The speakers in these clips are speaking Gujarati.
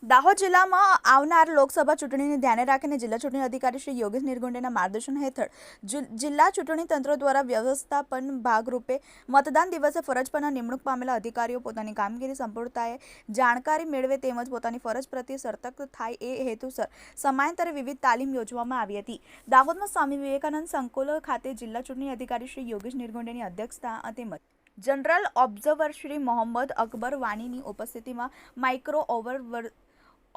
દાહોદ જિલ્લામાં આવનાર લોકસભા ચૂંટણીને ધ્યાને રાખીને જિલ્લા ચૂંટણી અધિકારી શ્રી યોગેશ નિરગુંડેના માર્ગદર્શન હેઠળ જિલ્લા ચૂંટણી તંત્ર દ્વારા વ્યવસ્થાપન ભાગરૂપે મતદાન દિવસે ફરજ પરના નિમણૂક પામેલા અધિકારીઓ પોતાની કામગીરી સંપૂર્ણતાએ જાણકારી મેળવે તેમજ પોતાની ફરજ પ્રત્યે સતર્ક થાય એ હેતુસર સમયાંતરે વિવિધ તાલીમ યોજવામાં આવી હતી। દાહોદમાં સ્વામી વિવેકાનંદ સંકુલ ખાતે જિલ્લા ચૂંટણી અધિકારી શ્રી યોગેશ નિરગુંડેની અધ્યક્ષતા તેમજ જનરલ ઓબ્ઝર્વર શ્રી મોહમ્મદ અકબર વાનીની ઉપસ્થિતિમાં માઇક્રો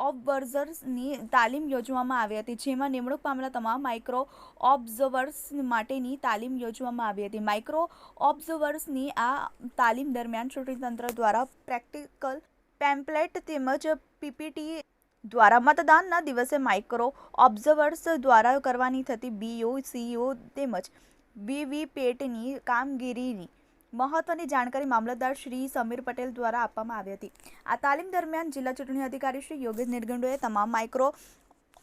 ઓબ્ઝર્વર્સની તાલીમ યોજવામાં આવી હતી, જેમાં નિમણૂક પામેલા તમામ માઇક્રો ઓબ્ઝર્વર્સ માટેની તાલીમ યોજવામાં આવી હતી। માઇક્રો ઓબ્ઝર્વર્સની આ તાલીમ દરમિયાન ચૂંટણી તંત્ર દ્વારા પ્રેક્ટિકલ પેમ્પલેટ તેમજ પીપીટી દ્વારા મતદાનના દિવસે માઇક્રો ઓબ્ઝર્વર્સ દ્વારા કરવાની થતી બીઓ, સીઓ તેમજ વીવીપેટની કામગીરીની મહત્વની જાણકારી મામલતદાર શ્રી સમીર પટેલ દ્વારા આપવામાં આવી હતી। આ તાલીમ દરમિયાન જિલ્લા ચૂંટણી અધિકારી શ્રી યોગેશ નિરગુંડેએ તમામ માઇક્રો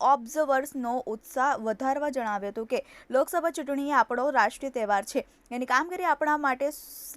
ઓબ્ઝર્વર્સનો ઉત્સાહ વધારવા જણાવ્યું હતું કે લોકસભા ચૂંટણી એ આપણો રાષ્ટ્રીય તહેવાર છે, એની કામગીરી આપણા માટે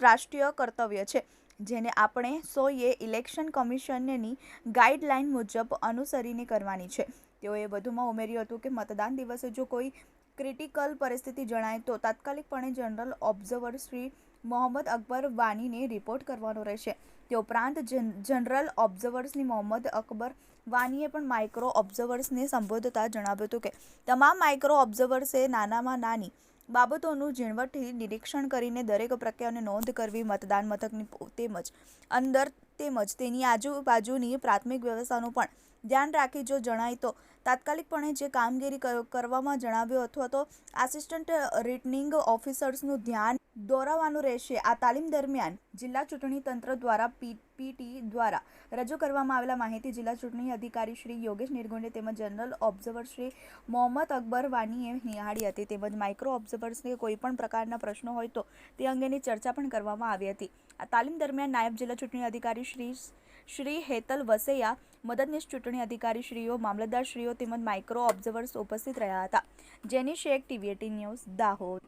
રાષ્ટ્રીય કર્તવ્ય છે, જેને આપણે સૌએ ઇલેક્શન કમિશનની ગાઈડલાઇન મુજબ અનુસરીને કરવાની છે। તેઓએ વધુમાં ઉમેર્યું હતું કે મતદાન દિવસે જો કોઈ ક્રિટિકલ પરિસ્થિતિ જણાય તો તાત્કાલિકપણે જનરલ ઓબ્ઝર્વર શ્રી મોહમ્મદ અકબર વાનીને રિપોર્ટ કરવાનો રહેશે। તે ઉપરાંત જનરલ ઓબ્ઝર્વર્સની મોહમ્મદ અકબર વાનીએ પણ માઇક્રો ઓબ્ઝર્વર્સને સંબોધતા જણાવ્યું હતું કે તમામ માઇક્રો ઓબ્ઝર્વર્સે નાનામાં નાની બાબતોનું ઝીણવટથી નિરીક્ષણ કરીને દરેક પ્રક્રિયાની નોંધ કરવી, મતદાન મથકની તેમજ અંદર તેમજ તેની આજુબાજુની પ્રાથમિક વ્યવસ્થાનું પણ ધ્યાન રાખી જો જણાય તો તાત્કાલિકપણે જે કામગીરી કરવામાં જણાવ્યું અથવા તો આસિસ્ટન્ટ રિટર્નિંગ ઓફિસર્સનું ધ્યાન દોરાવવાનું રહેશે। આ તાલીમ દરમિયાન જિલ્લા ચૂંટણી તંત્ર દ્વારા પીપીટી દ્વારા રજૂ કરવામાં આવેલા માહિતી જિલ્લા ચૂંટણી અધિકારી શ્રી યોગેશ નિરગુંડે તેમજ જનરલ ઓબ્ઝર્વર શ્રી મોહમ્મદ અકબર વાનીએ નિહાળી હતી તેમજ માઇક્રો ઓબ્ઝર્વર્સને કોઈ પણ પ્રકારના પ્રશ્નો હોય તો તે અંગેની ચર્ચા પણ કરવામાં આવી હતી। આ તાલીમ દરમિયાન નાયબ જિલ્લા ચૂંટણી અધિકારી શ્રી હેતલ વસૈયા, મદદનીશ ચૂંટણી અધિકારી શ્રીઓ, મામલતદાર શ્રીઓ તેમજ માઇક્રો ઓબ્ઝર્વર્સ ઉપસ્થિત રહ્યા હતા। જેની શેખ, TV18 ન્યૂઝ, દાહોદ।